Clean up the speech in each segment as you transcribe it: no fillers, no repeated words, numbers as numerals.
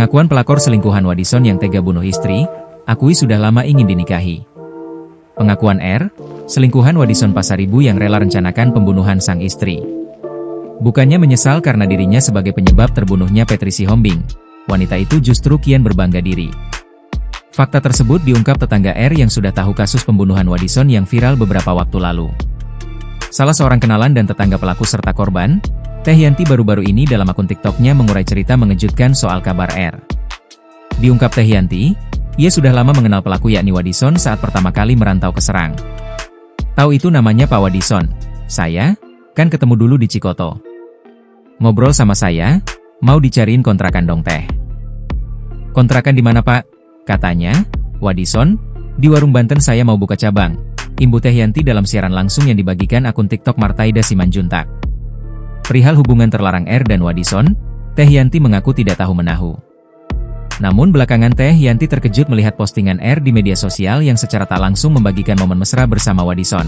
Pengakuan pelakor selingkuhan Wadison yang tega bunuh istri, akui sudah lama ingin dinikahi. Pengakuan R, selingkuhan Wadison Pasaribu yang rela rencanakan pembunuhan sang istri. Bukannya menyesal karena dirinya sebagai penyebab terbunuhnya Petri Sihombing, wanita itu justru kian berbangga diri. Fakta tersebut diungkap tetangga R yang sudah tahu kasus pembunuhan Wadison yang viral beberapa waktu lalu. Salah seorang kenalan dan tetangga pelaku serta korban, Teh Yanti baru-baru ini dalam akun TikToknya mengurai cerita mengejutkan soal kabar R. Diungkap Teh Yanti, ia sudah lama mengenal pelaku yakni Wadison saat pertama kali merantau ke Serang. Tahu itu namanya Pak Wadison? Saya, kan ketemu dulu di Cikoto. Ngobrol sama saya, mau dicariin kontrakan dong Teh. Kontrakan di mana Pak? Katanya, Wadison, di warung Banten saya mau buka cabang. Imbu Teh Yanti dalam siaran langsung yang dibagikan akun TikTok Martaida Simanjuntak. Perihal hubungan terlarang R dan Wadison, Teh Yanti mengaku tidak tahu menahu. Namun belakangan Teh Yanti terkejut melihat postingan R di media sosial yang secara tak langsung membagikan momen mesra bersama Wadison.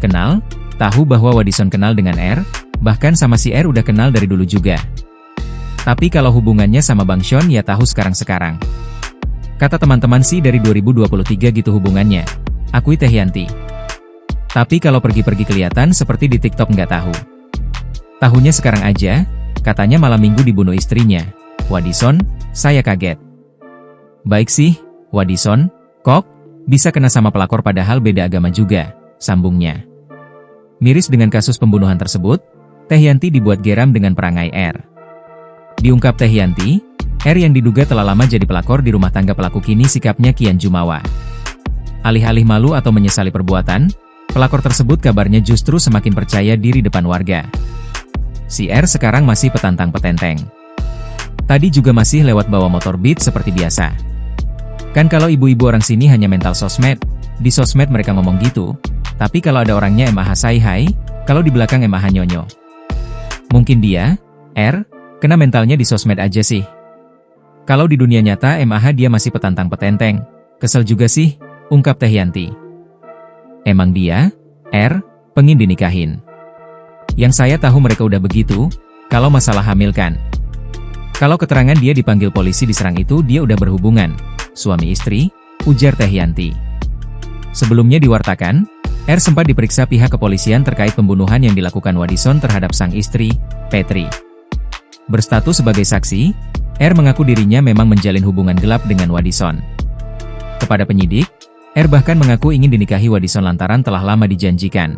Kenal? Tahu bahwa Wadison kenal dengan R, bahkan sama si R udah kenal dari dulu juga. Tapi kalau hubungannya sama Bang Sean ya tahu sekarang-sekarang. Kata teman-teman sih dari 2023 gitu hubungannya, akui Teh Yanti. Tapi kalau pergi-pergi kelihatan seperti di TikTok nggak tahu. Tahunya sekarang aja, katanya malam minggu dibunuh istrinya. Wadison, saya kaget. Baik sih, Wadison, kok bisa kena sama pelakor padahal beda agama juga, sambungnya. Miris dengan kasus pembunuhan tersebut, Teh Yanti dibuat geram dengan perangai R. Diungkap Teh Yanti, R yang diduga telah lama jadi pelakor di rumah tangga pelaku kini sikapnya kian jumawa. Alih-alih malu atau menyesali perbuatan, pelakor tersebut kabarnya justru semakin percaya diri depan warga. Si R sekarang masih petantang petenteng. Tadi juga masih lewat bawa motor Beat seperti biasa. Kan kalau ibu-ibu orang sini hanya mental sosmed, di sosmed mereka ngomong gitu, tapi kalau ada orangnya MAH say hai, kalau di belakang MAH nyonyo. Mungkin dia, R, kena mentalnya di sosmed aja sih. Kalau di dunia nyata MAH dia masih petantang petenteng, kesel juga sih, ungkap Teh Yanti. Emang dia, R, pengin dinikahin. Yang saya tahu mereka udah begitu, kalau masalah hamil kan. Kalau keterangan dia dipanggil polisi di Serang itu dia udah berhubungan, suami istri, ujar Teh Yanti. Sebelumnya diwartakan, R sempat diperiksa pihak kepolisian terkait pembunuhan yang dilakukan Wadison terhadap sang istri, Petri. Berstatus sebagai saksi, R mengaku dirinya memang menjalin hubungan gelap dengan Wadison. Kepada penyidik, R bahkan mengaku ingin dinikahi Wadison lantaran telah lama dijanjikan.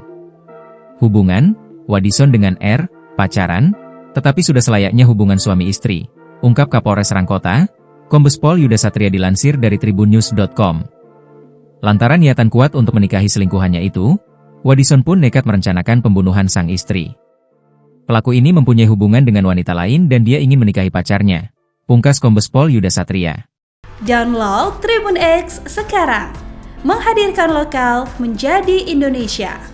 Hubungan Wadison dengan R, pacaran, tetapi sudah selayaknya hubungan suami istri, ungkap Kapolres Serang Kota, Kombes Pol Yuda Satria dilansir dari tribunnews.com. Lantaran niatan kuat untuk menikahi selingkuhannya itu, Wadison pun nekat merencanakan pembunuhan sang istri. Pelaku ini mempunyai hubungan dengan wanita lain dan dia ingin menikahi pacarnya, pungkas Kombes Pol Yuda Satria. Download Tribun X sekarang, menghadirkan lokal menjadi Indonesia.